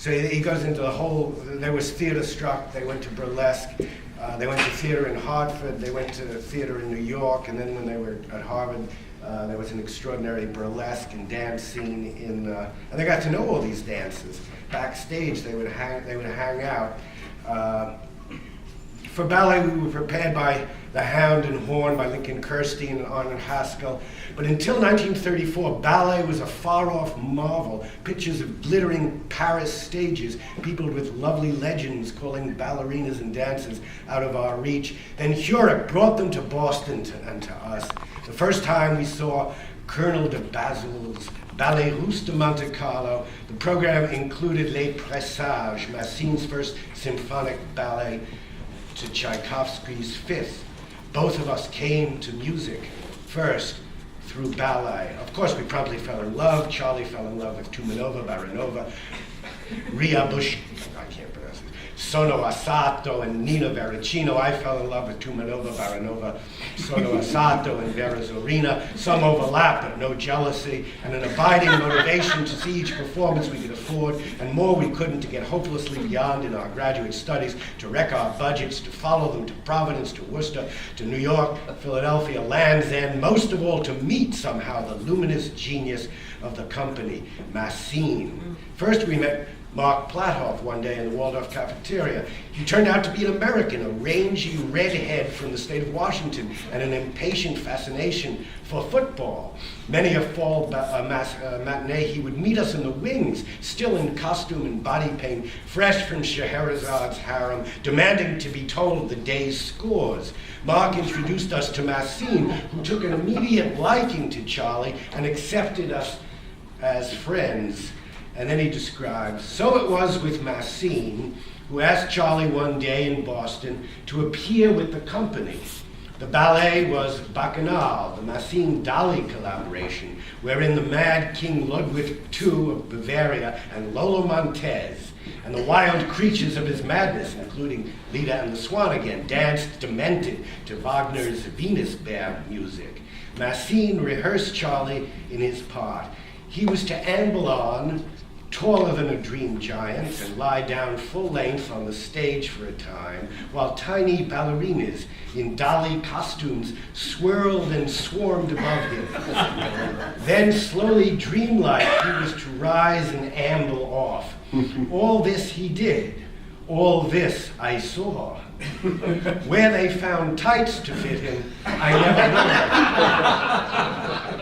So he goes into the whole, they was theater struck, they went to burlesque, they went to theater in Hartford, they went to theater in New York, and then when they were at Harvard, there was an extraordinary burlesque and dance scene and they got to know all these dancers. Backstage, they would hang out. For ballet, we were prepared by The Hound and Horn by Lincoln Kirstein and Arnold Haskell. But until 1934, ballet was a far-off marvel. Pictures of glittering Paris stages, peopled with lovely legends calling ballerinas and dancers out of our reach. Then Hurech brought them to Boston and to us. The first time we saw Colonel de Basil's Ballet Russe de Monte Carlo. The program included Les Présages, Massine's first symphonic ballet, to Tchaikovsky's Fifth. Both of us came to music first through ballet. Of course, we promptly fell in love. Charlie fell in love with Tumanova, Baranova, Ria Bush, I can't pronounce it, Sono Asato and Nina Veracino. I fell in love with Tumanova, Baranova, Sono Asato and Vera Zorina. Some overlap, but no jealousy, and an abiding motivation to see each performance we could afford, and more we couldn't, to get hopelessly beyond in our graduate studies, to wreck our budgets, to follow them to Providence, to Worcester, to New York, Philadelphia, Land's End, most of all to meet somehow the luminous genius of the company, Massine. First we met Mark Plathoff one day in the Waldorf cafeteria. He turned out to be an American, a rangy redhead from the state of Washington, and an impatient fascination for football. Many a fall matinee, he would meet us in the wings, still in costume and body paint, fresh from Scheherazad's harem, demanding to be told the day's scores. Mark introduced us to Massine, who took an immediate liking to Charlie and accepted us as friends. And then he describes, so it was with Massine, who asked Charlie one day in Boston to appear with the company. The ballet was Bacchanal, the Massine-Dali collaboration, wherein the mad King Ludwig II of Bavaria and Lolo Montez and the wild creatures of his madness, including Leda and the Swan again, danced demented to Wagner's Venusberg music. Massine rehearsed Charlie in his part. He was to amble on, taller than a dream giant, and lie down full length on the stage for a time, while tiny ballerinas in Dali costumes swirled and swarmed above him. Then, slowly dreamlike, he was to rise and amble off. All this he did. All this I saw. Where they found tights to fit him, I never know.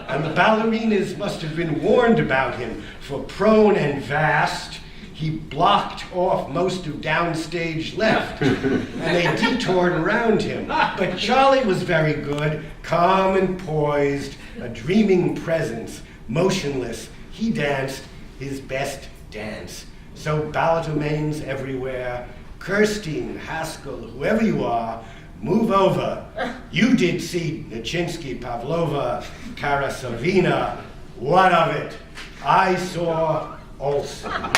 And the ballerinas must have been warned about him, for prone and vast, he blocked off most of downstage left, and they detoured around him. But Charlie was very good, calm and poised, a dreaming presence, motionless. He danced his best dance. So balletomanes everywhere, Kirstein, Haskell, whoever you are, move over. You did see Nijinsky, Pavlova, Karasavina. What of it? I saw Olson. As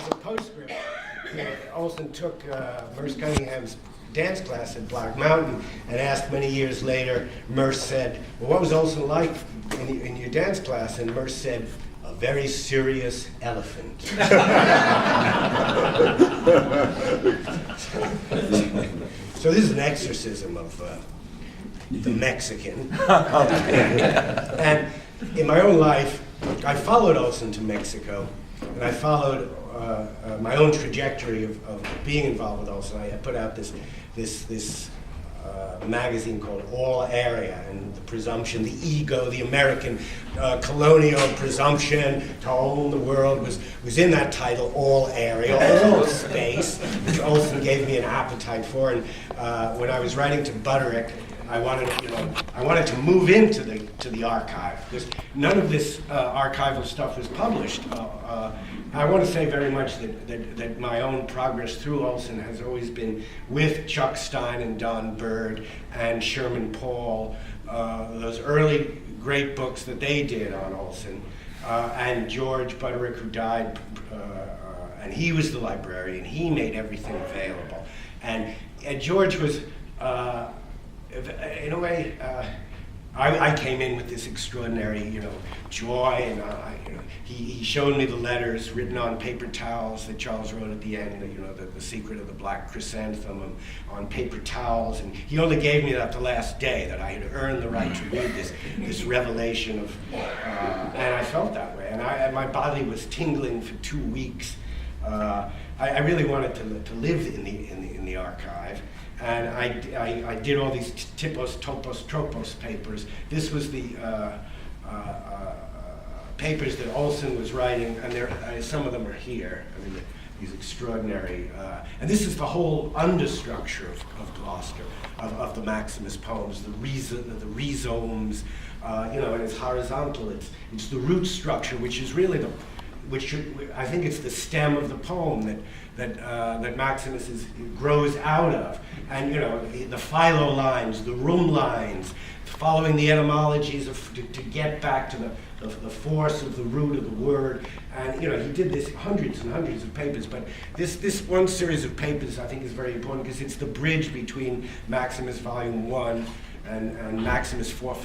a postscript, Olson took Merce Cunningham's dance class at Black Mountain and asked many years later, Merce said, well, what was Olson like in your dance class? And Merce said, a very serious elephant. So this is an exorcism of the Mexican. And in my own life, I followed Olson to Mexico, and I followed my own trajectory of being involved with Olson. I put out this magazine called All Area, and the presumption, the ego, the American colonial presumption to own the world was in that title, All Area, all space, which Olson gave me an appetite for. And when I was writing to Butterick, I wanted to move into the archive, because none of this archival stuff was published. I want to say very much that my own progress through Olson has always been with Chuck Stein and Don Bird and Sherman Paul, those early great books that they did on Olson, and George Butterick, who died, and he was the librarian. He made everything available. And George was, in a way, I came in with this extraordinary, joy, and he showed me the letters written on paper towels that Charles wrote at the end, the secret of the black chrysanthemum on paper towels, and he only gave me that the last day, that I had earned the right to read this revelation of, and I felt that way, and my body was tingling for 2 weeks. I really wanted to live in the archive. And I did all these typos, topos, tropos papers. This was the papers that Olson was writing, and some of them are here. I mean, these extraordinary, and this is the whole understructure of Gloucester, of the Maximus poems, the rhizomes, and it's horizontal. It's the root structure, which is really I think it's the stem of the poem that Maximus grows out of, and the philo lines, the room lines, following the etymologies to get back to the force of the root of the word, and he did this hundreds and hundreds of papers. But this one series of papers I think is very important because it's the bridge between Maximus Volume 1 and Maximus 4, 5.